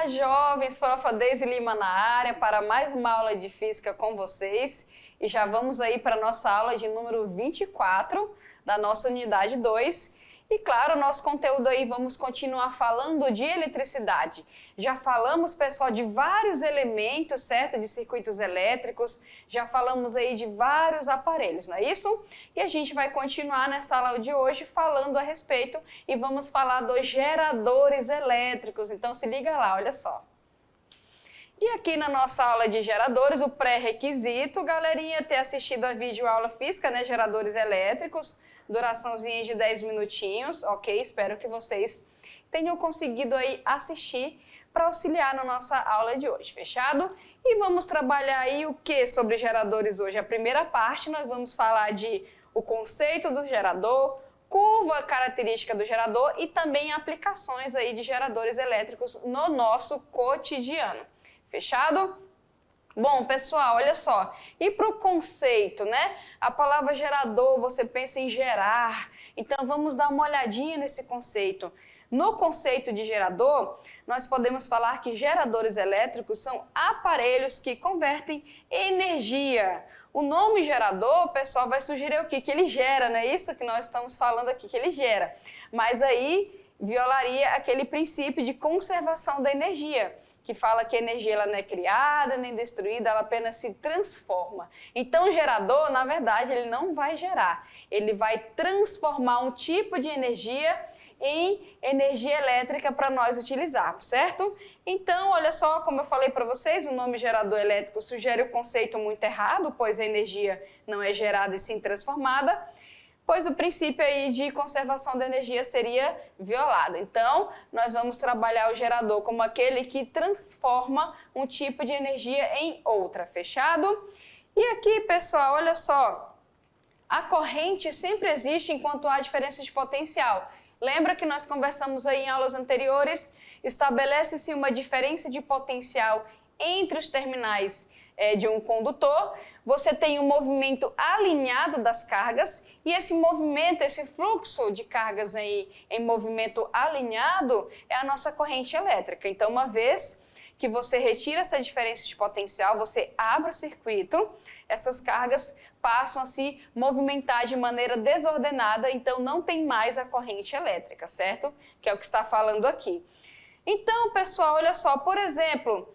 Olá, jovens, Profa Deise Lima na área para mais uma aula de física com vocês. E já vamos aí para a nossa aula de número 24 da nossa unidade 2. E claro, nosso conteúdo aí vamos continuar falando de eletricidade. Já falamos, pessoal, de vários elementos, certo? De circuitos elétricos, já falamos aí de vários aparelhos, não é isso? E a gente vai continuar nessa aula de hoje falando a respeito e vamos falar dos geradores elétricos. Então se liga lá, olha só. E aqui na nossa aula de geradores, o pré-requisito, galerinha, ter assistido a videoaula física, né? Geradores elétricos, duraçãozinha de 10 minutinhos, ok? Espero que vocês tenham conseguido aí assistir para auxiliar na nossa aula de hoje, fechado? E vamos trabalhar aí o que sobre geradores hoje? A primeira parte nós vamos falar de o conceito do gerador, curva característica do gerador e também aplicações aí de geradores elétricos no nosso cotidiano, fechado? Bom, pessoal, olha só, e para o conceito, né? A palavra gerador, você pensa em gerar, então vamos dar uma olhadinha nesse conceito. No conceito de gerador, nós podemos falar que geradores elétricos são aparelhos que convertem energia. O nome gerador, pessoal, vai sugerir o quê? Que ele gera, não é isso que nós estamos falando aqui, que ele gera. Mas aí violaria aquele princípio de conservação da energia, que fala que a energia ela não é criada nem destruída, ela apenas se transforma. Então o gerador, na verdade, ele não vai gerar, ele vai transformar um tipo de energia em energia elétrica para nós utilizarmos, certo? Então, olha só, como eu falei para vocês, o nome gerador elétrico sugere o conceito muito errado, pois a energia não é gerada e sim transformada, pois o princípio aí de conservação da energia seria violado. Então, nós vamos trabalhar o gerador como aquele que transforma um tipo de energia em outra, fechado? E aqui, pessoal, olha só, a corrente sempre existe enquanto há diferença de potencial. Lembra que nós conversamos aí em aulas anteriores? Estabelece-se uma diferença de potencial entre os terminais de um condutor. Você tem um movimento alinhado das cargas e esse movimento, esse fluxo de cargas aí em movimento alinhado é a nossa corrente elétrica. Então, uma vez que você retira essa diferença de potencial, você abre o circuito, essas cargas passam a se movimentar de maneira desordenada, então não tem mais a corrente elétrica, certo? Que é o que está falando aqui. Então, pessoal, olha só, por exemplo,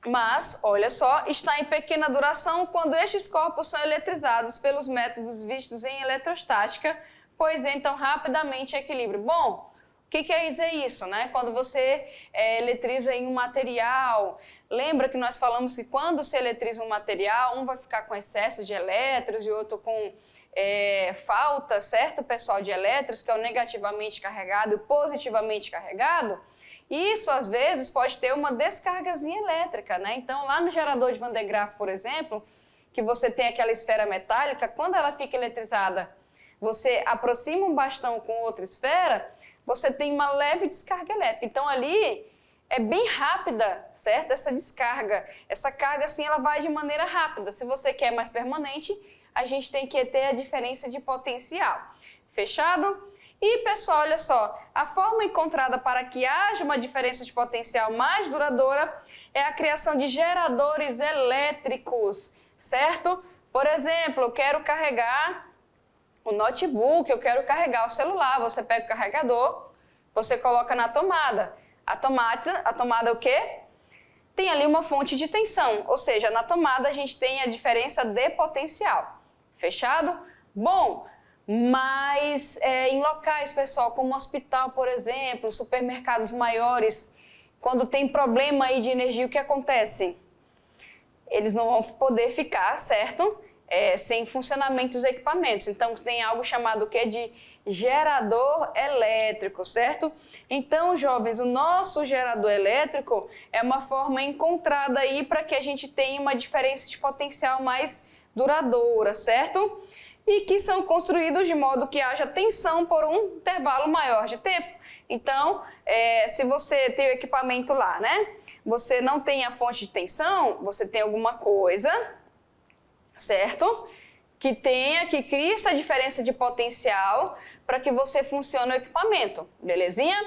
mas, olha só, está em pequena duração quando estes corpos são eletrizados pelos métodos vistos em eletrostática, pois entram rapidamente em equilíbrio. Bom, o que quer dizer isso, né? Quando você eletriza em um material, lembra que nós falamos que quando se eletriza um material, um vai ficar com excesso de elétrons e outro com falta, certo, pessoal, de elétrons, que é o negativamente carregado e o positivamente carregado? Isso, às vezes, pode ter uma descargazinha elétrica, né? Então, lá no gerador de Van de Graaff, por exemplo, que você tem aquela esfera metálica, quando ela fica eletrizada, você aproxima um bastão com outra esfera, você tem uma leve descarga elétrica. Então, ali é bem rápida, certo? Essa descarga, essa carga, assim, ela vai de maneira rápida. Se você quer mais permanente, a gente tem que ter a diferença de potencial. Fechado? E, pessoal, olha só, a forma encontrada para que haja uma diferença de potencial mais duradoura é a criação de geradores elétricos, certo? Por exemplo, eu quero carregar o notebook, eu quero carregar o celular, você pega o carregador, você coloca na tomada. A tomada é o quê? Tem ali uma fonte de tensão, ou seja, na tomada a gente tem a diferença de potencial. Fechado? Bom, mas em locais, pessoal, como hospital, por exemplo, supermercados maiores, quando tem problema aí de energia, o que acontece? Eles não vão poder ficar, certo? Sem funcionamento dos equipamentos. Então, tem algo chamado o quê? De gerador elétrico, certo? Então, jovens, o nosso gerador elétrico é uma forma encontrada aí para que a gente tenha uma diferença de potencial mais duradoura, certo? E que são construídos de modo que haja tensão por um intervalo maior de tempo. Então, se você tem o equipamento lá, né? Você não tem a fonte de tensão, você tem alguma coisa, certo? Que crie essa diferença de potencial para que você funcione o equipamento, belezinha?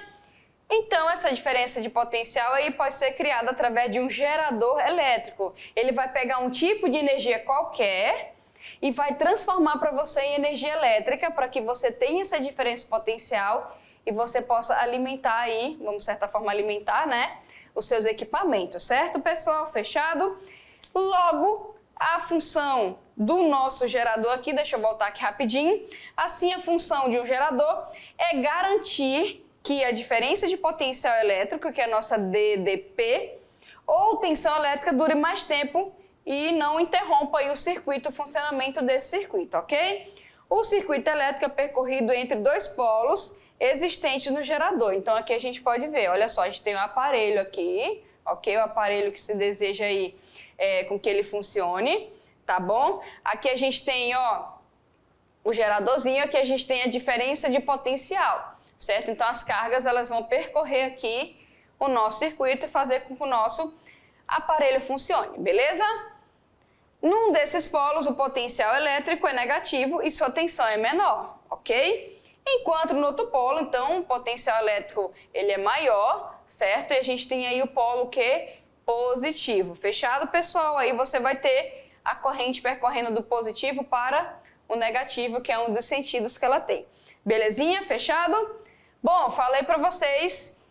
Então, essa diferença de potencial aí pode ser criada através de um gerador elétrico. Ele vai pegar um tipo de energia qualquer e vai transformar para você em energia elétrica para que você tenha essa diferença potencial e você possa alimentar aí, vamos de certa forma alimentar, né, os seus equipamentos, certo, pessoal? Fechado? Logo, a função do nosso gerador aqui, deixa eu voltar aqui rapidinho, assim a função de um gerador é garantir que a diferença de potencial elétrico, que é a nossa DDP, ou tensão elétrica dure mais tempo e não interrompa aí o circuito, o funcionamento desse circuito, ok? O circuito elétrico é percorrido entre dois polos existentes no gerador. Então aqui a gente pode ver, olha só, a gente tem um aparelho aqui, ok? O aparelho que se deseja aí com que ele funcione, tá bom? Aqui a gente tem, ó, o geradorzinho, aqui a gente tem a diferença de potencial, certo? Então as cargas elas vão percorrer aqui o nosso circuito e fazer com que o nosso aparelho funcione, beleza? Num desses polos o potencial elétrico é negativo e sua tensão é menor, ok? Enquanto no outro polo, então, o potencial elétrico ele é maior, certo? E a gente tem aí o polo que positivo. Fechado, pessoal? Aí você vai ter a corrente percorrendo do positivo para o negativo, que é um dos sentidos que ela tem. Belezinha? Fechado? Bom, falei para vocês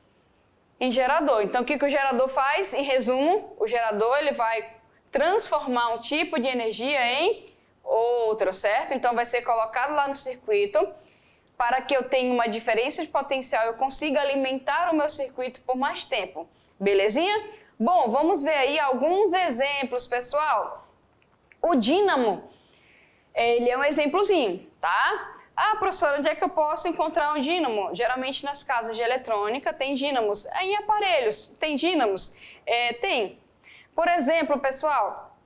em gerador. Então, o que o gerador faz? Em resumo, o gerador ele vai transformar um tipo de energia em outro, certo? Então, vai ser colocado lá no circuito para que eu tenha uma diferença de potencial e eu consiga alimentar o meu circuito por mais tempo. Belezinha? Bom, vamos ver aí alguns exemplos, pessoal. O dínamo, ele é um exemplozinho, tá? Ah, professora, onde é que eu posso encontrar um dínamo? Geralmente nas casas de eletrônica tem dínamos. Em aparelhos, tem dínamos? Tem. Por exemplo, pessoal,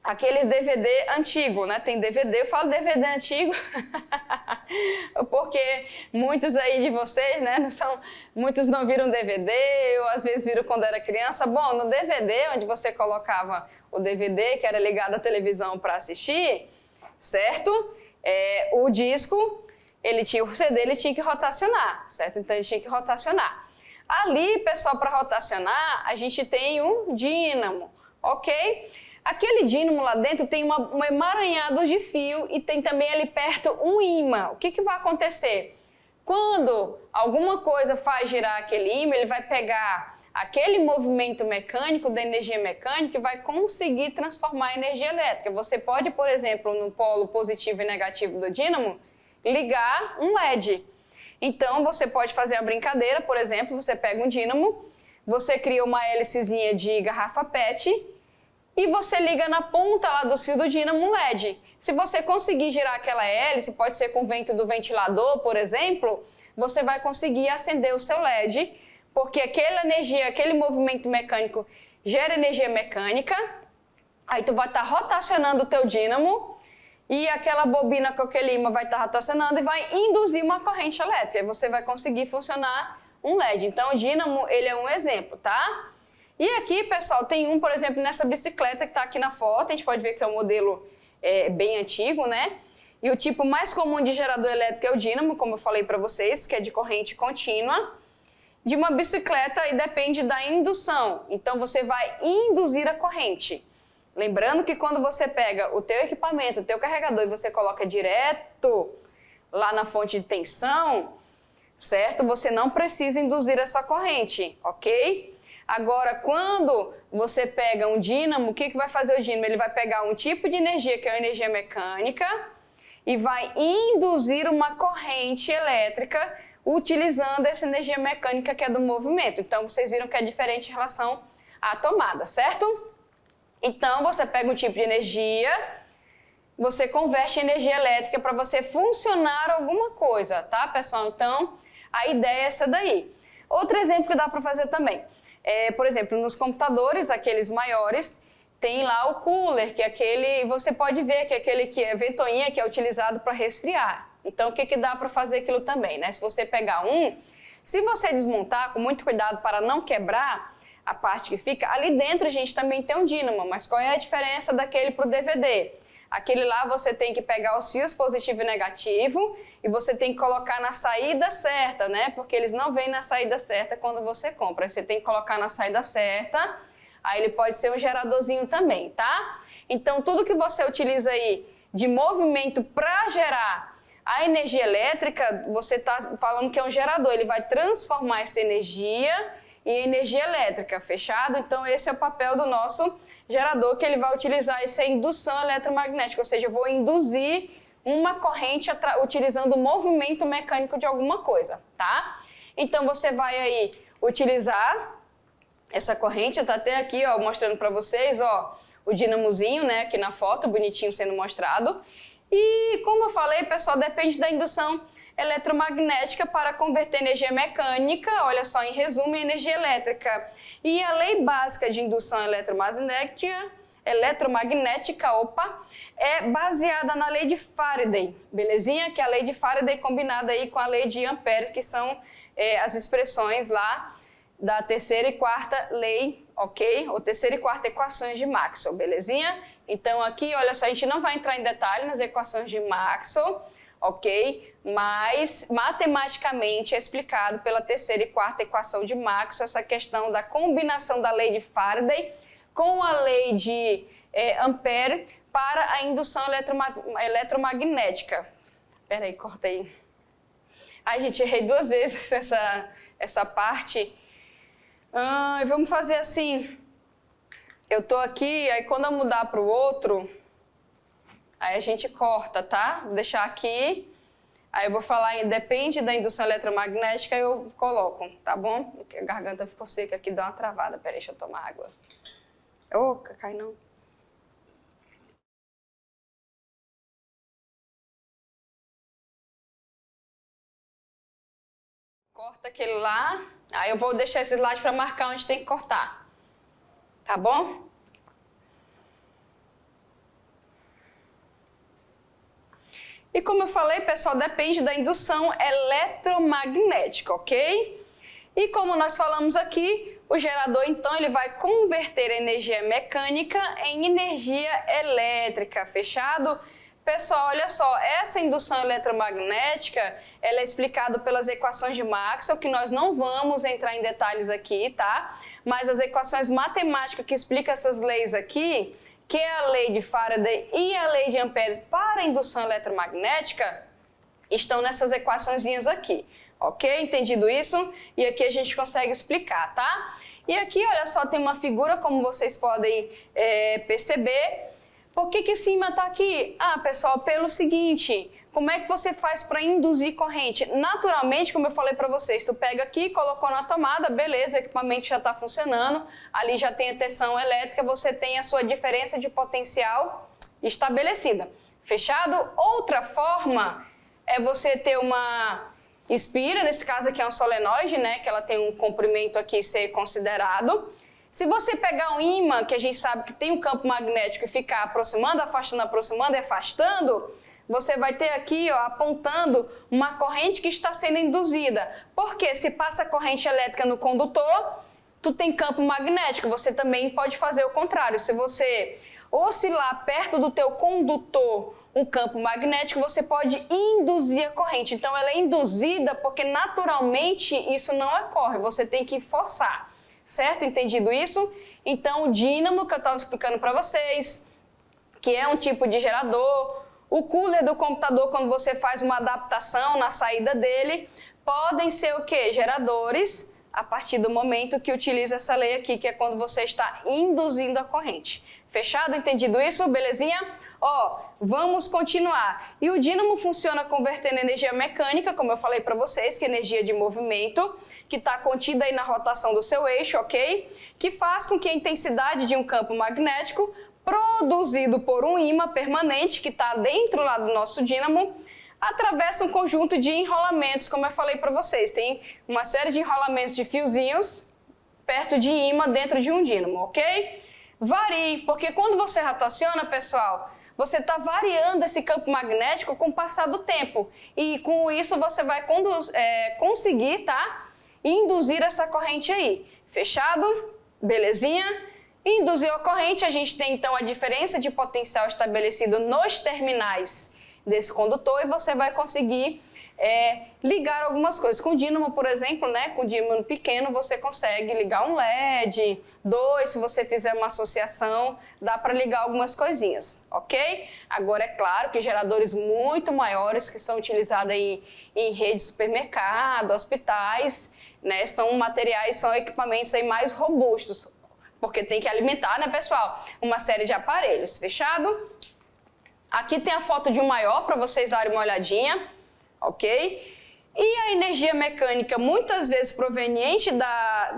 aqueles DVD antigo, né? Tem DVD, eu falo DVD antigo porque muitos aí de vocês, né? Muitos não viram DVD, ou às vezes viram quando era criança. Bom, no DVD, onde você colocava o DVD, que era ligado à televisão para assistir, certo? O disco, o CD, ele tinha que rotacionar, certo? Então ele tinha que rotacionar. Ali, pessoal, para rotacionar, a gente tem um dínamo, ok? Aquele dínamo lá dentro tem um emaranhado de fio e tem também ali perto um ímã. O que vai acontecer? Quando alguma coisa faz girar aquele ímã, ele vai pegar aquele movimento mecânico da energia mecânica e vai conseguir transformar em energia elétrica. Você pode, por exemplo, no polo positivo e negativo do dínamo, ligar um LED. Então, você pode fazer a brincadeira, por exemplo, você pega um dínamo, você cria uma hélicezinha de garrafa PET e você liga na ponta lá do fio do dínamo um LED. Se você conseguir girar aquela hélice, pode ser com o vento do ventilador, por exemplo, você vai conseguir acender o seu LED, porque aquela energia, aquele movimento mecânico gera energia mecânica, aí tu vai estar rotacionando o teu dínamo e aquela bobina com aquele ímã vai estar rotacionando e vai induzir uma corrente elétrica, e você vai conseguir funcionar um LED. Então o dínamo, ele é um exemplo, tá? E aqui, pessoal, tem por exemplo, nessa bicicleta que está aqui na foto, a gente pode ver que é um modelo bem antigo, né? E o tipo mais comum de gerador elétrico é o dínamo, como eu falei para vocês, que é de corrente contínua. De uma bicicleta e depende da indução, então você vai induzir a corrente. Lembrando que quando você pega o teu equipamento, o teu carregador e você coloca direto lá na fonte de tensão, certo? Você não precisa induzir essa corrente, ok? Agora, quando você pega um dínamo, o que vai fazer o dínamo? Ele vai pegar um tipo de energia, que é a energia mecânica, e vai induzir uma corrente elétrica utilizando essa energia mecânica que é do movimento. Então, vocês viram que é diferente em relação à tomada, certo? Então, você pega um tipo de energia, você converte em energia elétrica para você funcionar alguma coisa, tá, pessoal? Então, a ideia é essa daí. Outro exemplo que dá para fazer também. Por exemplo, nos computadores, aqueles maiores, tem lá o cooler, que é aquele, você pode ver que é aquele que é ventoinha, que é utilizado para resfriar. Então, o que dá para fazer aquilo também, né? Se você pegar se você desmontar com muito cuidado para não quebrar a parte que fica, ali dentro a gente também tem um dínamo, mas qual é a diferença daquele para o DVD? Aquele lá você tem que pegar os fios positivo e negativo e você tem que colocar na saída certa, né? Porque eles não vêm na saída certa quando você compra. Você tem que colocar na saída certa, aí ele pode ser um geradorzinho também, tá? Então, tudo que você utiliza aí de movimento para gerar a energia elétrica, você está falando que é um gerador. Ele vai transformar essa energia em energia elétrica, fechado? Então, esse é o papel do nosso gerador, que ele vai utilizar essa indução eletromagnética, ou seja, eu vou induzir uma corrente utilizando o movimento mecânico de alguma coisa, tá? Então, você vai aí utilizar essa corrente, eu tô até aqui, ó, mostrando para vocês, ó, o dinamozinho, né, aqui na foto, bonitinho sendo mostrado. E, como eu falei, pessoal, depende da indução eletromagnética para converter energia mecânica, olha só, em resumo, em energia elétrica. E a lei básica de indução eletromagnética, é baseada na lei de Faraday, belezinha? Que é a lei de Faraday combinada aí com a lei de Ampère, que são as expressões lá da terceira e quarta lei, ok? Ou terceira e quarta equações de Maxwell, belezinha? Então aqui, olha só, a gente não vai entrar em detalhe nas equações de Maxwell, ok? Mas matematicamente é explicado pela terceira e quarta equação de Maxwell essa questão da combinação da lei de Faraday com a lei de Ampère para a indução eletromagnética. Espera aí, corta aí. Ai, gente, errei 2 vezes essa parte. Vamos fazer assim. Eu tô aqui, aí quando eu mudar para o outro, aí a gente corta, tá? Vou deixar aqui. Aí eu vou falar, depende da indução eletromagnética, eu coloco, tá bom? A garganta ficou seca aqui, dá uma travada. Peraí, deixa eu tomar água. Ô, cai não. Corta aquele lá. Aí eu vou deixar esse slide para marcar onde tem que cortar. Tá bom? E como eu falei, pessoal, depende da indução eletromagnética, ok? E como nós falamos aqui, o gerador, então, ele vai converter energia mecânica em energia elétrica, fechado? Pessoal, olha só, essa indução eletromagnética, ela é explicada pelas equações de Maxwell, que nós não vamos entrar em detalhes aqui, tá? Mas as equações matemáticas que explicam essas leis aqui, que é a lei de Faraday e a lei de Ampère para a indução eletromagnética, estão nessas equaçõezinhas aqui, ok? Entendido isso? E aqui a gente consegue explicar, tá? E aqui, olha só, tem uma figura, como vocês podem perceber. Por que esse ímã está aqui? Ah, pessoal, pelo seguinte, como é que você faz para induzir corrente? Naturalmente, como eu falei para vocês, tu pega aqui, colocou na tomada, beleza, o equipamento já está funcionando, ali já tem a tensão elétrica, você tem a sua diferença de potencial estabelecida. Fechado? Outra forma é você ter uma espira, nesse caso aqui é um solenoide, né, que ela tem um comprimento aqui ser considerado. Se você pegar um ímã, que a gente sabe que tem um campo magnético, e ficar aproximando, afastando e afastando, você vai ter aqui, ó, apontando uma corrente que está sendo induzida. Porque se passa corrente elétrica no condutor, tu tem campo magnético. Você também pode fazer o contrário. Se você oscilar perto do teu condutor um campo magnético, você pode induzir a corrente. Então ela é induzida porque naturalmente isso não ocorre. Você tem que forçar. Certo? Entendido isso? Então, o dínamo, que eu estava explicando para vocês, que é um tipo de gerador, o cooler do computador, quando você faz uma adaptação na saída dele, podem ser o quê? Geradores, a partir do momento que utiliza essa lei aqui, que é quando você está induzindo a corrente. Fechado? Entendido isso? Belezinha? Ó, vamos continuar. E o dínamo funciona convertendo energia mecânica, como eu falei para vocês, que é energia de movimento, que está contida aí na rotação do seu eixo, ok? Que faz com que a intensidade de um campo magnético produzido por um ímã permanente, que está dentro lá do nosso dínamo, atravessa um conjunto de enrolamentos, como eu falei para vocês. Tem uma série de enrolamentos de fiozinhos perto de ímã dentro de um dínamo, ok? Varie, porque quando você rotaciona, pessoal, você está variando esse campo magnético com o passar do tempo. E com isso você vai conseguir, tá? Induzir essa corrente aí. Fechado? Belezinha? Induzir a corrente, a gente tem então a diferença de potencial estabelecido nos terminais desse condutor e você vai conseguir ligar algumas coisas. Com dínamo, por exemplo, né, com dínamo pequeno, você consegue ligar um LED, 2, se você fizer uma associação, dá para ligar algumas coisinhas, ok? Agora, é claro que geradores muito maiores que são utilizados aí em redes de supermercado, hospitais, né, são materiais, são equipamentos aí mais robustos, porque tem que alimentar, né, pessoal, uma série de aparelhos, fechado? Aqui tem a foto de um maior para vocês darem uma olhadinha, ok? E a energia mecânica, muitas vezes proveniente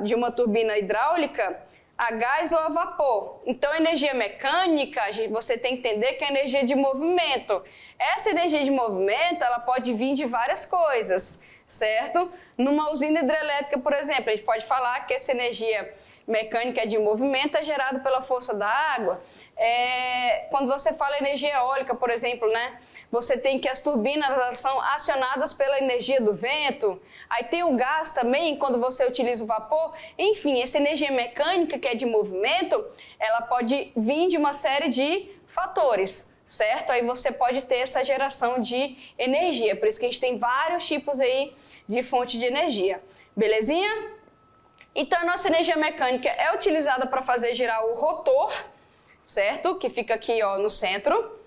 de uma turbina hidráulica, a gás ou a vapor. Então, a energia mecânica, você tem que entender que é energia de movimento. Essa energia de movimento, ela pode vir de várias coisas, certo? Numa usina hidrelétrica, por exemplo, a gente pode falar que essa energia mecânica de movimento é gerada pela força da água. Quando você fala energia eólica, por exemplo, né? Você tem que as turbinas elas são acionadas pela energia do vento. Aí tem o gás também, quando você utiliza o vapor. Enfim, essa energia mecânica que é de movimento, ela pode vir de uma série de fatores, certo? Aí você pode ter essa geração de energia. Por isso que a gente tem vários tipos aí de fonte de energia. Belezinha? Então, a nossa energia mecânica é utilizada para fazer girar o rotor, certo? Que fica aqui, ó, no centro,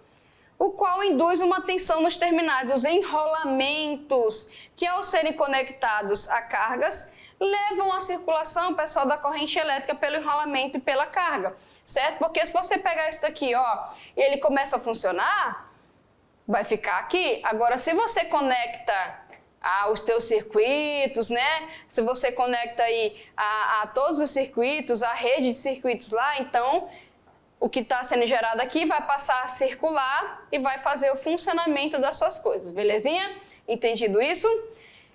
o qual induz uma tensão nos terminais dos enrolamentos, que ao serem conectados a cargas, levam a circulação, pessoal, da corrente elétrica pelo enrolamento e pela carga, certo? Porque se você pegar isso aqui, ó, e ele começa a funcionar, vai ficar aqui. Agora, se você conecta os teus circuitos, né? Se você conecta aí a todos os circuitos, a rede de circuitos lá, então o que está sendo gerado aqui vai passar a circular e vai fazer o funcionamento das suas coisas, belezinha? Entendido isso?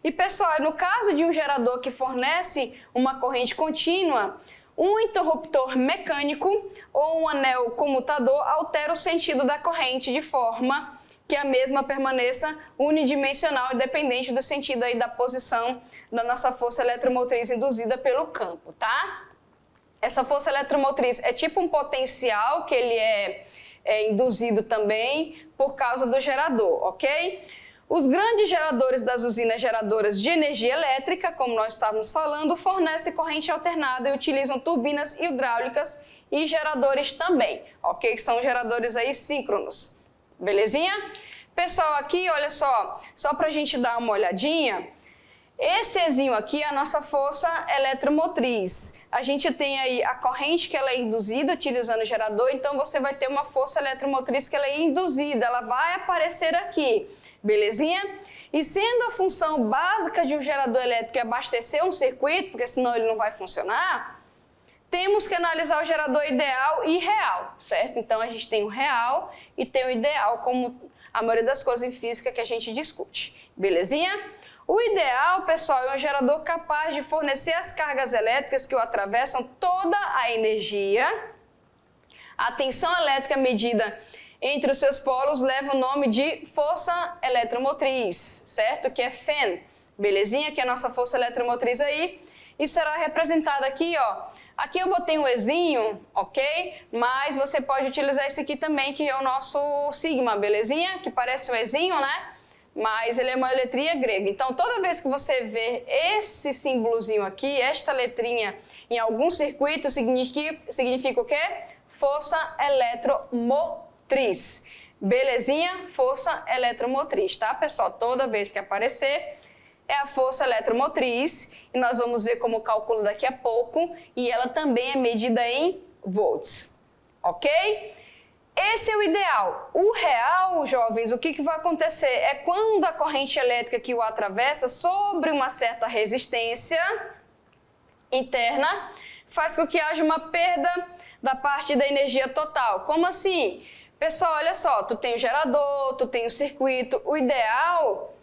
E pessoal, no caso de um gerador que fornece uma corrente contínua, um interruptor mecânico ou um anel comutador altera o sentido da corrente de forma que a mesma permaneça unidimensional, independente do sentido aí da posição da nossa força eletromotriz induzida pelo campo, tá? Essa força eletromotriz é tipo um potencial que ele é induzido também por causa do gerador, ok? Os grandes geradores das usinas geradoras de energia elétrica, como nós estávamos falando, fornecem corrente alternada e utilizam turbinas hidráulicas e geradores também, ok? Que são geradores aí síncronos, belezinha? Pessoal, aqui, olha só para a gente dar uma olhadinha, esse Ezinho aqui é a nossa força eletromotriz. A gente tem aí a corrente que ela é induzida utilizando o gerador, então você vai ter uma força eletromotriz que ela é induzida, ela vai aparecer aqui, belezinha? E sendo a função básica de um gerador elétrico abastecer um circuito, porque senão ele não vai funcionar, temos que analisar o gerador ideal e real, certo? Então a gente tem o real e tem o ideal, como a maioria das coisas em física que a gente discute, belezinha? O ideal, pessoal, é um gerador capaz de fornecer as cargas elétricas que o atravessam toda a energia. A tensão elétrica medida entre os seus polos leva o nome de força eletromotriz, certo? Que é Fen, belezinha? Que é a nossa força eletromotriz aí. E será representada aqui, ó. Aqui eu botei um Ezinho, ok? Mas você pode utilizar esse aqui também, que é o nosso sigma, belezinha? Que parece um Ezinho, né? Mas ele é uma letrinha grega. Então, toda vez que você vê esse símbolozinho aqui, esta letrinha em algum circuito, significa o quê? Força eletromotriz. Belezinha? Força eletromotriz, tá, pessoal? Toda vez que aparecer, é a força eletromotriz. E nós vamos ver como calcula daqui a pouco. E ela também é medida em volts, ok? Esse é o ideal. O real, jovens, o que vai acontecer é quando a corrente elétrica que o atravessa sobre uma certa resistência interna faz com que haja uma perda da parte da energia total. Como assim? Pessoal, olha só, tu tem o gerador, tu tem o circuito. O ideal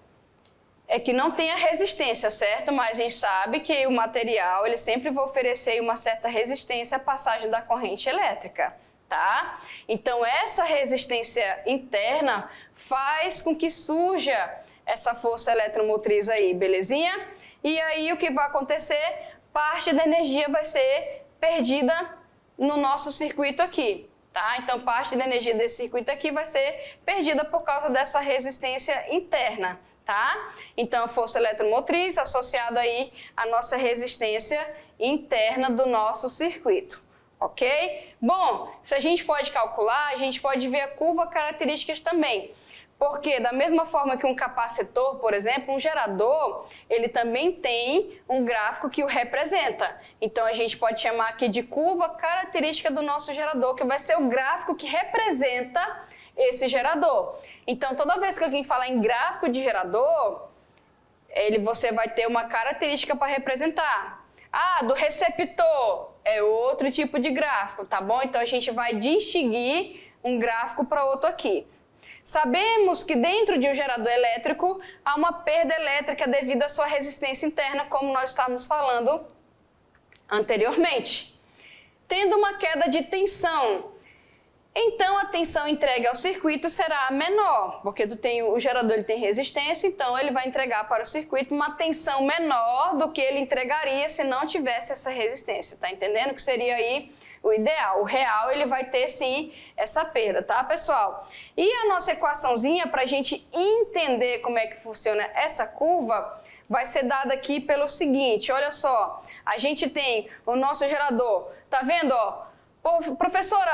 é que não tenha resistência, certo? Mas a gente sabe que o material ele sempre vai oferecer uma certa resistência à passagem da corrente elétrica. Tá? Então, essa resistência interna faz com que surja essa força eletromotriz aí, belezinha? E aí, o que vai acontecer? Parte da energia vai ser perdida no nosso circuito aqui, tá? Então, parte da energia desse circuito aqui vai ser perdida por causa dessa resistência interna, tá? Então, a força eletromotriz associada aí à nossa resistência interna do nosso circuito, ok? Bom, se a gente pode calcular, a gente pode ver a curva características também. Porque da mesma forma que um capacitor, por exemplo, um gerador, ele também tem um gráfico que o representa. Então a gente pode chamar aqui de curva característica do nosso gerador, que vai ser o gráfico que representa esse gerador. Então toda vez que alguém falar em gráfico de gerador, você vai ter uma característica para representar. Ah, do receptor é outro tipo de gráfico, tá bom? Então a gente vai distinguir um gráfico para outro aqui. Sabemos que dentro de um gerador elétrico há uma perda elétrica devido à sua resistência interna, como nós estávamos falando anteriormente. Tendo uma queda de tensão, então a tensão entregue ao circuito será menor, porque o gerador ele tem resistência, então ele vai entregar para o circuito uma tensão menor do que ele entregaria se não tivesse essa resistência, tá entendendo? Que seria aí o ideal. O real, ele vai ter sim essa perda, tá, pessoal? E a nossa equaçãozinha, para a gente entender como é que funciona essa curva, vai ser dada aqui pelo seguinte, olha só, a gente tem o nosso gerador, tá vendo, ó? Professora,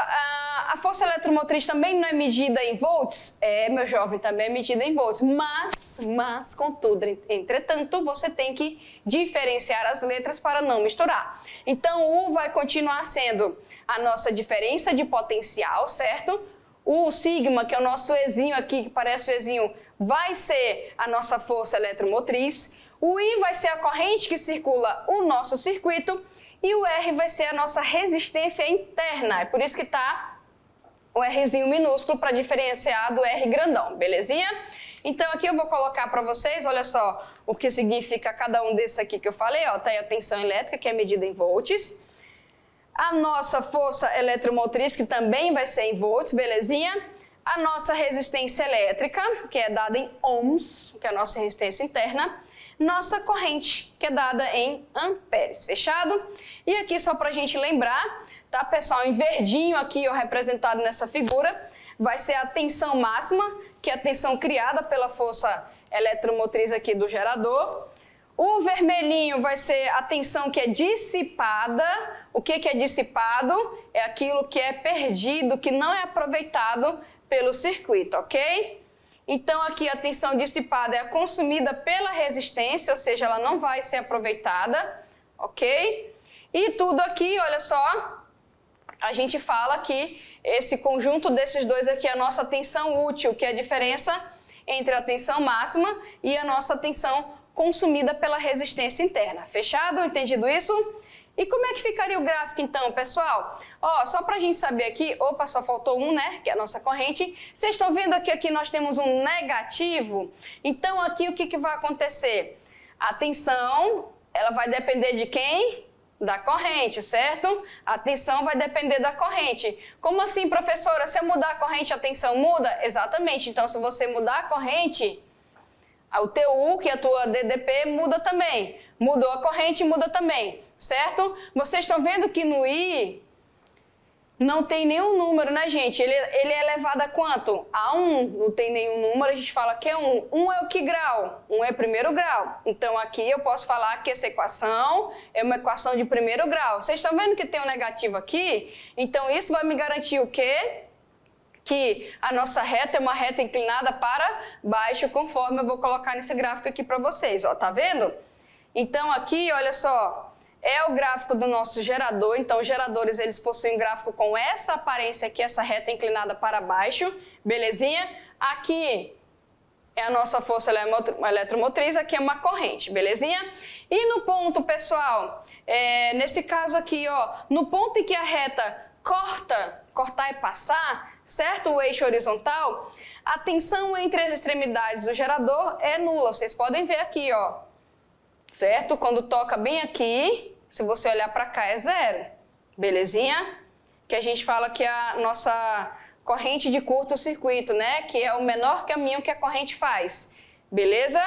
a força eletromotriz também não é medida em volts? É, meu jovem, também é medida em volts, mas contudo, entretanto, você tem que diferenciar as letras para não misturar. Então, U vai continuar sendo a nossa diferença de potencial, certo? O sigma, que é o nosso Ezinho aqui, que parece o Ezinho, vai ser a nossa força eletromotriz. O I vai ser a corrente que circula o nosso circuito. E o R vai ser a nossa resistência interna, é por isso que está o Rzinho minúsculo para diferenciar do R grandão, belezinha? Então aqui eu vou colocar para vocês, olha só, o que significa cada um desses aqui que eu falei, ó, tá aí a tensão elétrica, que é medida em volts. A nossa força eletromotriz, que também vai ser em volts, belezinha? A nossa resistência elétrica, que é dada em ohms, que é a nossa resistência interna. Nossa corrente, que é dada em amperes, fechado? E aqui só para a gente lembrar, tá, pessoal, em verdinho aqui, ó, representado nessa figura, vai ser a tensão máxima, que é a tensão criada pela força eletromotriz aqui do gerador. O vermelhinho vai ser a tensão que é dissipada. O que é dissipado? É aquilo que é perdido, que não é aproveitado pelo circuito, ok? Então aqui a tensão dissipada é a consumida pela resistência, ou seja, ela não vai ser aproveitada, ok? E tudo aqui, olha só, a gente fala que esse conjunto desses dois aqui é a nossa tensão útil, que é a diferença entre a tensão máxima e a nossa tensão consumida pela resistência interna. Fechado? Entendido isso? E como é que ficaria o gráfico então, pessoal? Ó, só para a gente saber aqui, opa, só faltou um, né, que é a nossa corrente. Vocês estão vendo aqui nós temos um negativo? Então aqui o que vai acontecer? A tensão, ela vai depender de quem? Da corrente, certo? A tensão vai depender da corrente. Como assim, professora? Se eu mudar a corrente, a tensão muda? Exatamente. Então, se você mudar a corrente, o teu U, que é a tua DDP, muda também. Mudou a corrente, muda também, certo? Vocês estão vendo que no I não tem nenhum número, né, gente? Ele é elevado a quanto? A 1. Não tem nenhum número, a gente fala que é 1. 1 é o que grau? 1 é primeiro grau. Então, aqui eu posso falar que essa equação é uma equação de primeiro grau. Vocês estão vendo que tem um negativo aqui? Então, isso vai me garantir o quê? Que a nossa reta é uma reta inclinada para baixo, conforme eu vou colocar nesse gráfico aqui para vocês, ó, tá vendo? Então aqui, olha só, é o gráfico do nosso gerador. Então os geradores, eles possuem um gráfico com essa aparência aqui, essa reta inclinada para baixo, belezinha? Aqui é a nossa força eletromotriz, aqui é uma corrente, belezinha? E no ponto, pessoal, nesse caso aqui, ó, no ponto em que a reta cortar e passar, certo? O eixo horizontal, a tensão entre as extremidades do gerador é nula. Vocês podem ver aqui, ó, certo? Quando toca bem aqui, se você olhar para cá, é zero, belezinha? Que a gente fala que é a nossa corrente de curto-circuito, né? Que é o menor caminho que a corrente faz, beleza?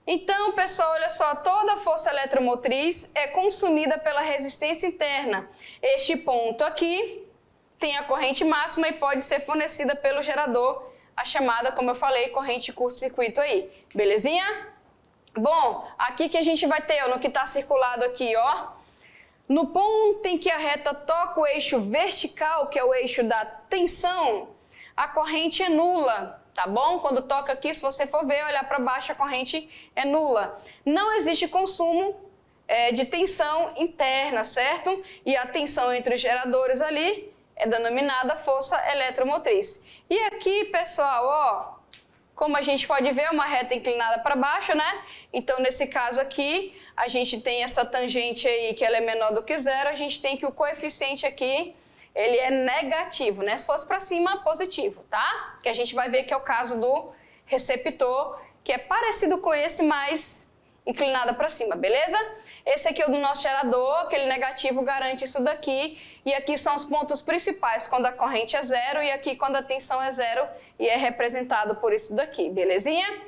Então, pessoal, olha só, toda força eletromotriz é consumida pela resistência interna. Este ponto aqui tem a corrente máxima e pode ser fornecida pelo gerador, a chamada, como eu falei, corrente curto-circuito aí. Belezinha? Bom, aqui que a gente vai ter, ó, no que está circulado aqui, ó, no ponto em que a reta toca o eixo vertical, que é o eixo da tensão, a corrente é nula, tá bom? Quando toca aqui, se você for ver, olhar para baixo, a corrente é nula. Não existe consumo de tensão interna, certo? E a tensão entre os geradores ali é denominada força eletromotriz. E aqui, pessoal, ó, como a gente pode ver, é uma reta inclinada para baixo, né? Então, nesse caso aqui, a gente tem essa tangente aí que ela é menor do que zero, a gente tem que o coeficiente aqui, ele é negativo, né? Se fosse para cima, positivo, tá? Que a gente vai ver que é o caso do receptor, que é parecido com esse, mas inclinada para cima, beleza? Esse aqui é o do nosso gerador, aquele negativo garante isso daqui. E aqui são os pontos principais, quando a corrente é zero, e aqui quando a tensão é zero, e é representado por isso daqui, belezinha?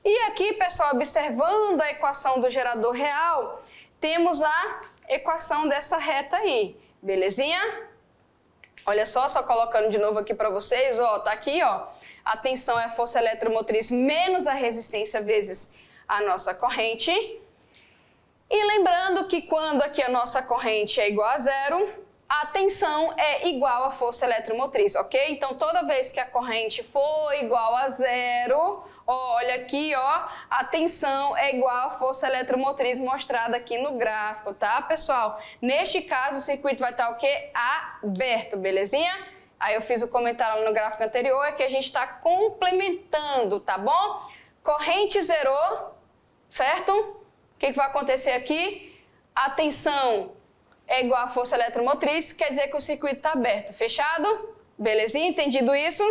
E aqui, pessoal, observando a equação do gerador real, temos a equação dessa reta aí, belezinha? Olha só colocando de novo aqui para vocês, ó, tá aqui, ó, a tensão é a força eletromotriz menos a resistência vezes a nossa corrente. E lembrando que quando aqui a nossa corrente é igual a zero, a tensão é igual à força eletromotriz, ok? Então, toda vez que a corrente for igual a zero, ó, olha aqui, ó, a tensão é igual à força eletromotriz mostrada aqui no gráfico, tá, pessoal? Neste caso, o circuito vai estar o quê? Aberto, belezinha? Aí eu fiz o comentário no gráfico anterior, é que a gente está complementando, tá bom? Corrente zerou, certo? O que vai acontecer aqui? A tensão é igual à força eletromotriz, quer dizer que o circuito está aberto, fechado? Belezinha? Entendido isso?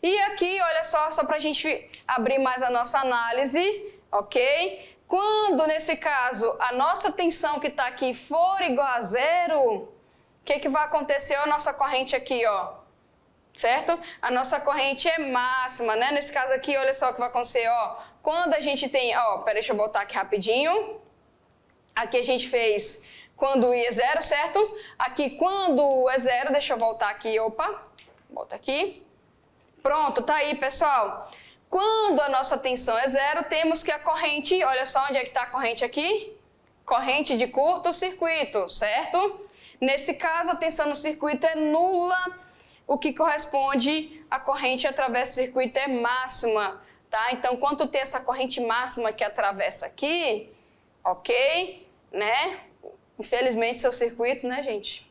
E aqui, olha só para a gente abrir mais a nossa análise, ok? Quando, nesse caso, a nossa tensão que está aqui for igual a zero, o que vai acontecer? A nossa corrente aqui, ó, certo? A nossa corrente é máxima, né? Nesse caso aqui, olha só o que vai acontecer, ó. Quando a gente tem, ó, peraí, deixa eu voltar aqui rapidinho. Aqui a gente fez quando o I é zero, certo? Aqui quando o é zero, deixa eu voltar aqui, opa, volta aqui. Pronto, tá aí, pessoal. Quando a nossa tensão é zero, temos que a corrente, olha só onde é que está a corrente aqui? Corrente de curto-circuito, certo? Nesse caso, a tensão no circuito é nula, o que corresponde à corrente através do circuito é máxima, tá? Então, quando tem essa corrente máxima que atravessa aqui, ok, né? Infelizmente, seu circuito, né, gente?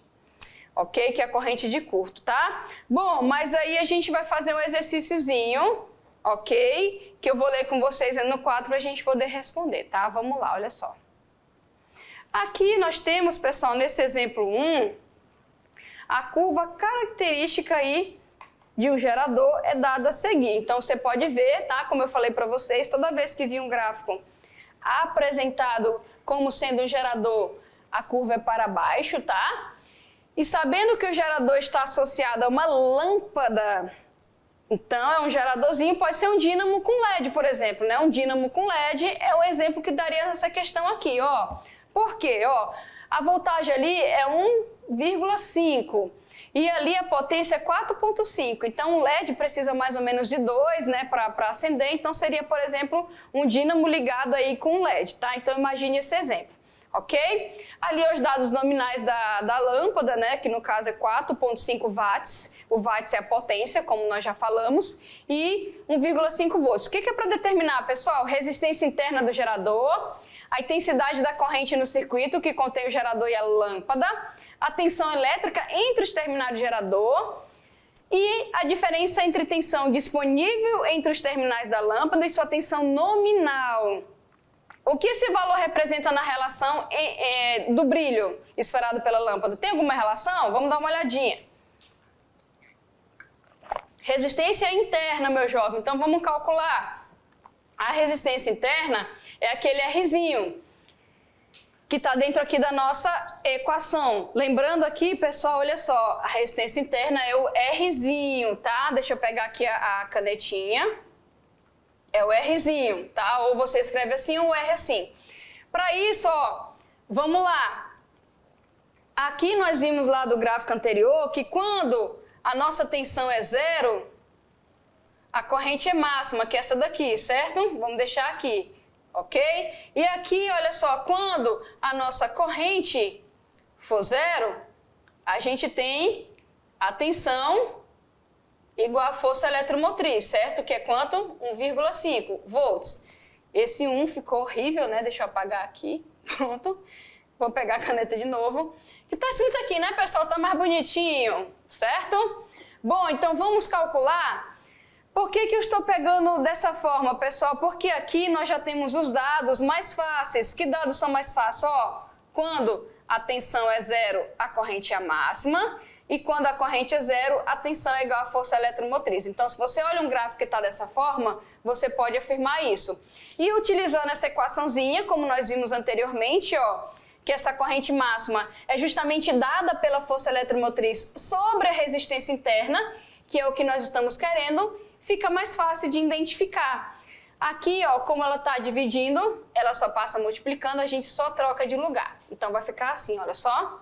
Ok? Que é a corrente de curto, tá? Bom, mas aí a gente vai fazer um exercíciozinho, ok? Que eu vou ler com vocês no quadro para a gente poder responder, tá? Vamos lá, olha só. Aqui nós temos, pessoal, nesse exemplo 1, a curva característica aí de um gerador é dada a seguir. Então, você pode ver, tá? Como eu falei para vocês, toda vez que vir um gráfico apresentado como sendo um gerador, a curva é para baixo, tá? E sabendo que o gerador está associado a uma lâmpada, então é um geradorzinho, pode ser um dínamo com LED, por exemplo, né? Um dínamo com LED é o exemplo que daria nessa questão aqui, ó. Por quê? Ó, a voltagem ali é 1,5 e ali a potência é 4,5. Então o LED precisa mais ou menos de 2, né, para acender. Então seria, por exemplo, um dínamo ligado aí com LED, tá? Então imagine esse exemplo. Ok? Ali os dados nominais da lâmpada, né, que no caso é 4,5 watts, o watts é a potência, como nós já falamos, e 1,5 volts. O que é para determinar, pessoal? Resistência interna do gerador, a intensidade da corrente no circuito, que contém o gerador e a lâmpada, a tensão elétrica entre os terminais do gerador e a diferença entre tensão disponível entre os terminais da lâmpada e sua tensão nominal. O que esse valor representa na relação do brilho esperado pela lâmpada? Tem alguma relação? Vamos dar uma olhadinha. Resistência interna, meu jovem. Então, vamos calcular. A resistência interna é aquele Rzinho, que está dentro aqui da nossa equação. Lembrando aqui, pessoal, olha só, a resistência interna é o Rzinho, tá? Deixa eu pegar aqui a canetinha. É o Rzinho, tá? Ou você escreve assim ou R assim. Para isso, ó, vamos lá. Aqui nós vimos lá do gráfico anterior que quando a nossa tensão é zero, a corrente é máxima, que é essa daqui, certo? Vamos deixar aqui, ok? E aqui, olha só, quando a nossa corrente for zero, a gente tem a tensão igual à força eletromotriz, certo? Que é quanto? 1,5 volts. Esse 1 ficou horrível, né? Deixa eu apagar aqui. Pronto. Vou pegar a caneta de novo. Que tá escrito aqui, né, pessoal? Tá mais bonitinho, certo? Bom, então vamos calcular. Por que eu estou pegando dessa forma, pessoal? Porque aqui nós já temos os dados mais fáceis. Que dados são mais fáceis? Ó, quando a tensão é zero, a corrente é a máxima. E quando a corrente é zero, a tensão é igual à força eletromotriz. Então, se você olha um gráfico que está dessa forma, você pode afirmar isso. E utilizando essa equaçãozinha, como nós vimos anteriormente, ó, que essa corrente máxima é justamente dada pela força eletromotriz sobre a resistência interna, que é o que nós estamos querendo, fica mais fácil de identificar. Aqui, ó, como ela está dividindo, ela só passa multiplicando, a gente só troca de lugar. Então, vai ficar assim, olha só.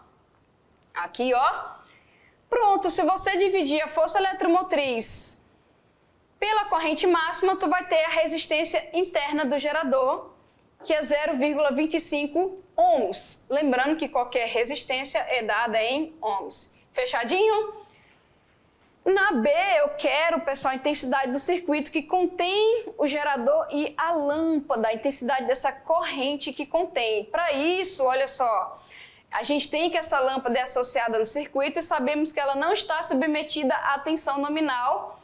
Aqui, ó. Pronto, se você dividir a força eletromotriz pela corrente máxima, tu vai ter a resistência interna do gerador, que é 0,25 ohms. Lembrando que qualquer resistência é dada em ohms. Fechadinho? Na B, eu quero, pessoal, a intensidade do circuito que contém o gerador e a lâmpada, a intensidade dessa corrente que contém. Para isso, olha só, a gente tem que essa lâmpada é associada no circuito e sabemos que ela não está submetida à tensão nominal,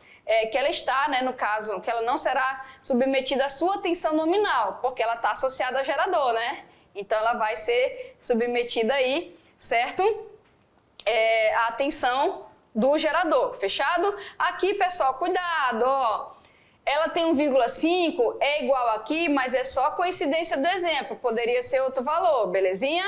que ela está, né, no caso, que ela não será submetida à sua tensão nominal, porque ela está associada ao gerador, né? Então, ela vai ser submetida aí, certo? À tensão do gerador, fechado? Aqui, pessoal, cuidado, ó. Ela tem 1,5, é igual aqui, mas é só coincidência do exemplo, poderia ser outro valor, belezinha?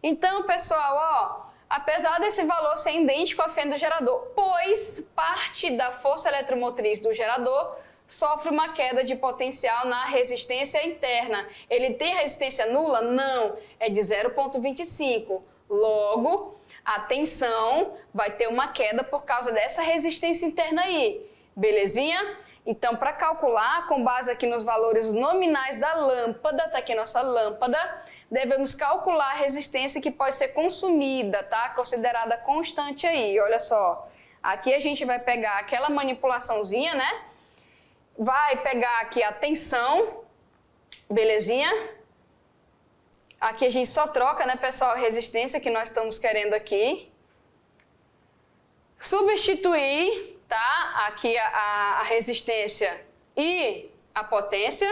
Então, pessoal, ó, apesar desse valor ser idêntico à fenda do gerador, pois parte da força eletromotriz do gerador sofre uma queda de potencial na resistência interna. Ele tem resistência nula? Não, é de 0,25. Logo, a tensão vai ter uma queda por causa dessa resistência interna aí. Belezinha? Então, para calcular, com base aqui nos valores nominais da lâmpada, tá aqui nossa lâmpada, devemos calcular a resistência que pode ser consumida, tá? Considerada constante aí, olha só. Aqui a gente vai pegar aquela manipulaçãozinha, né? Vai pegar aqui a tensão, belezinha? Aqui a gente só troca, né, pessoal, a resistência que nós estamos querendo aqui. Substituir, tá? Aqui a resistência e a potência,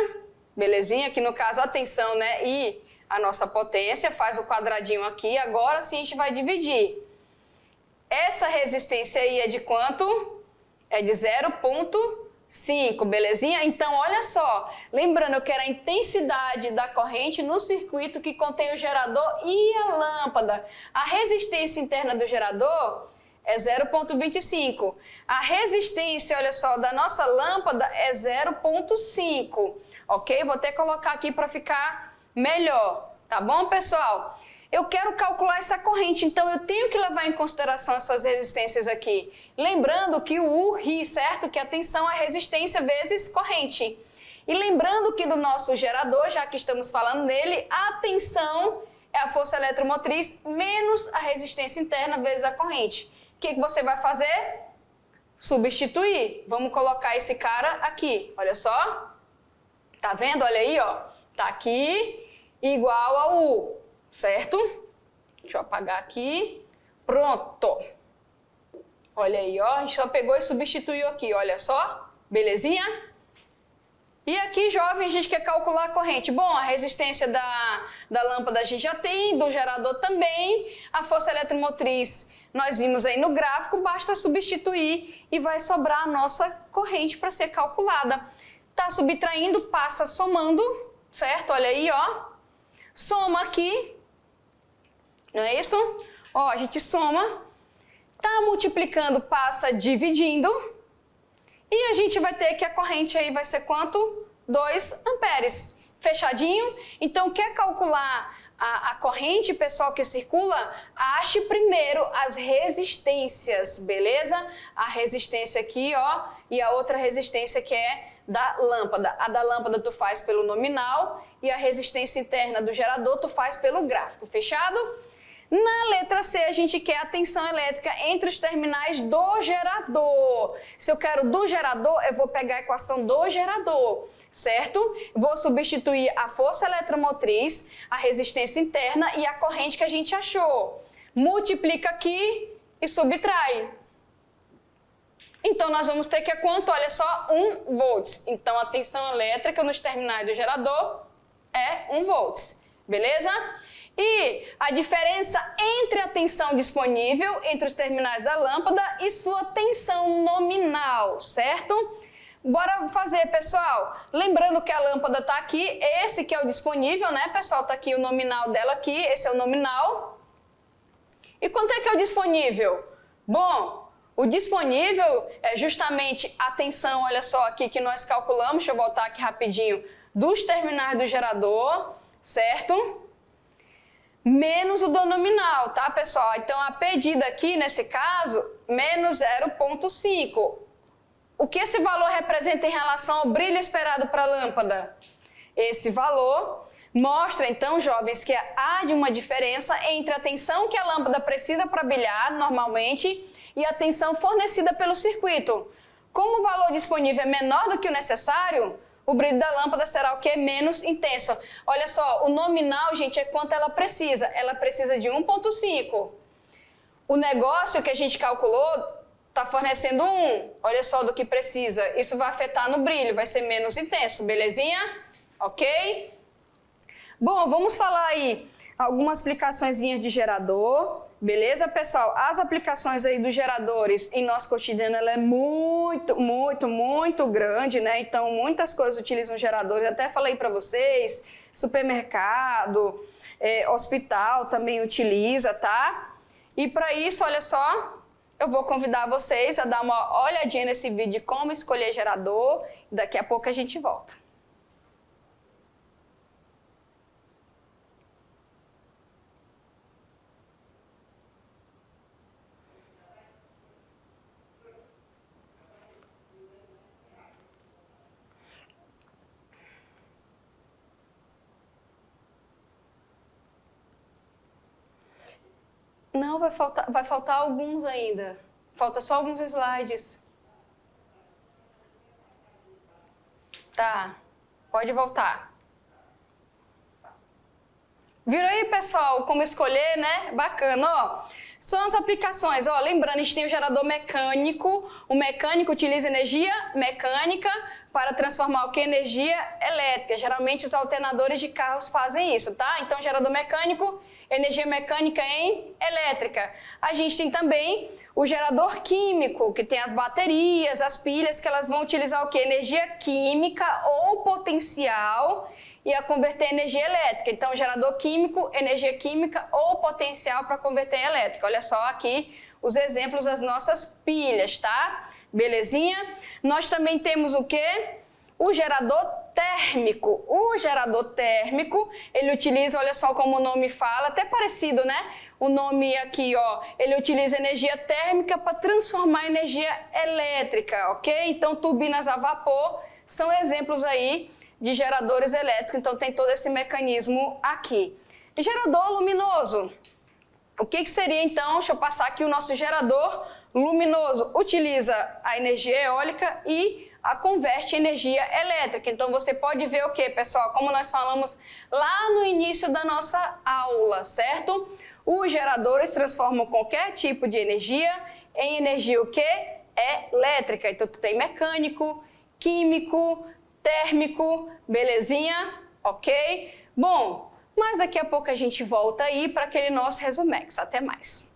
belezinha? Aqui no caso a tensão, né, e a nossa potência, faz o quadradinho aqui, agora sim a gente vai dividir. Essa resistência aí é de quanto? É de 0,5, belezinha? Então, olha só, lembrando, eu quero a intensidade da corrente no circuito que contém o gerador e a lâmpada. A resistência interna do gerador é 0,25. A resistência, olha só, da nossa lâmpada é 0,5, ok? Vou até colocar aqui para ficar melhor, tá bom, pessoal? Eu quero calcular essa corrente, então eu tenho que levar em consideração essas resistências aqui. Lembrando que o RI, certo? Que a tensão é resistência vezes corrente. E lembrando que do nosso gerador, já que estamos falando nele, a tensão é a força eletromotriz menos a resistência interna vezes a corrente. O que você vai fazer? Substituir. Vamos colocar esse cara aqui, olha só. Tá vendo? Olha aí, ó. Tá aqui igual a U, certo? Deixa eu apagar aqui. Pronto. Olha aí, ó. A gente só pegou e substituiu aqui, olha só. Belezinha? E aqui, jovem, a gente quer calcular a corrente. Bom, a resistência da lâmpada a gente já tem, do gerador também. A força eletromotriz nós vimos aí no gráfico, basta substituir e vai sobrar a nossa corrente para ser calculada. Tá subtraindo, passa somando, certo? Olha aí, ó. Soma aqui, não é isso? Ó, a gente soma, tá multiplicando, passa dividindo, e a gente vai ter que a corrente aí vai ser quanto? 2 amperes. Fechadinho? Então, quer calcular a corrente, pessoal, que circula? Ache primeiro as resistências, beleza? A resistência aqui, ó, e a outra resistência que é da lâmpada. A da lâmpada tu faz pelo nominal e a resistência interna do gerador tu faz pelo gráfico. Fechado? Na letra C, a gente quer a tensão elétrica entre os terminais do gerador. Se eu quero do gerador, eu vou pegar a equação do gerador, certo? Vou substituir a força eletromotriz, a resistência interna e a corrente que a gente achou. Multiplica aqui e subtrai. Então, nós vamos ter que é quanto? Olha só, 1 volts. Então, a tensão elétrica nos terminais do gerador é 1 volts. Beleza? E a diferença entre a tensão disponível entre os terminais da lâmpada e sua tensão nominal, certo? Bora fazer, pessoal. Lembrando que a lâmpada está aqui, esse que é o disponível, né, pessoal? Está aqui o nominal dela aqui, esse é o nominal. E quanto é que é o disponível? Bom, o disponível é justamente a tensão, olha só aqui que nós calculamos, deixa eu voltar aqui rapidinho, dos terminais do gerador, certo? Menos o do nominal, tá, pessoal? Então, a pedida aqui, nesse caso, menos 0,5. O que esse valor representa em relação ao brilho esperado para a lâmpada? Esse valor mostra, então, jovens, que há de uma diferença entre a tensão que a lâmpada precisa para brilhar, normalmente, e a tensão fornecida pelo circuito. Como o valor disponível é menor do que o necessário, o brilho da lâmpada será o que? Menos intenso. Olha só, o nominal, gente, é quanto ela precisa. Ela precisa de 1,5. O negócio que a gente calculou está fornecendo 1. Olha só do que precisa. Isso vai afetar no brilho, vai ser menos intenso, belezinha? Ok? Bom, vamos falar aí algumas aplicaçõezinhas de gerador, beleza, pessoal? As aplicações aí dos geradores em nosso cotidiano, ela é muito grande, né? Então, muitas coisas utilizam geradores, até falei para vocês, supermercado, hospital também utiliza, tá? E para isso, olha só, eu vou convidar vocês a dar uma olhadinha nesse vídeo de como escolher gerador, e daqui a pouco a gente volta. Não, vai faltar alguns ainda. Falta só alguns slides. Tá, pode voltar. Viram aí, pessoal, como escolher, né? Bacana, ó. São as aplicações, ó. Lembrando, a gente tem o gerador mecânico. O mecânico utiliza energia mecânica para transformar o que? Energia elétrica. Geralmente os alternadores de carros fazem isso, tá? Então, gerador mecânico, energia mecânica em elétrica. A gente tem também o gerador químico, que tem as baterias, as pilhas, que elas vão utilizar o que? Energia química ou potencial e a converter em energia elétrica. Então, gerador químico, energia química ou potencial para converter em elétrica. Olha só aqui os exemplos das nossas pilhas, tá? Belezinha? Nós também temos o quê? O gerador térmico. O gerador térmico, ele utiliza, olha só como o nome fala, até parecido, né? O nome aqui, ó, ele utiliza energia térmica para transformar em energia elétrica, ok? Então, turbinas a vapor são exemplos aí de geradores elétricos, então tem todo esse mecanismo aqui. E gerador luminoso. O que seria, então, deixa eu passar aqui o nosso gerador luminoso. Utiliza a energia eólica e a converte em energia elétrica. Então, você pode ver o que, pessoal? Como nós falamos lá no início da nossa aula, certo? Os geradores transformam qualquer tipo de energia em energia o quê? Elétrica. Então, tu tem mecânico, químico, térmico, belezinha? Ok? Bom, mas daqui a pouco a gente volta aí para aquele nosso resumex. Até mais!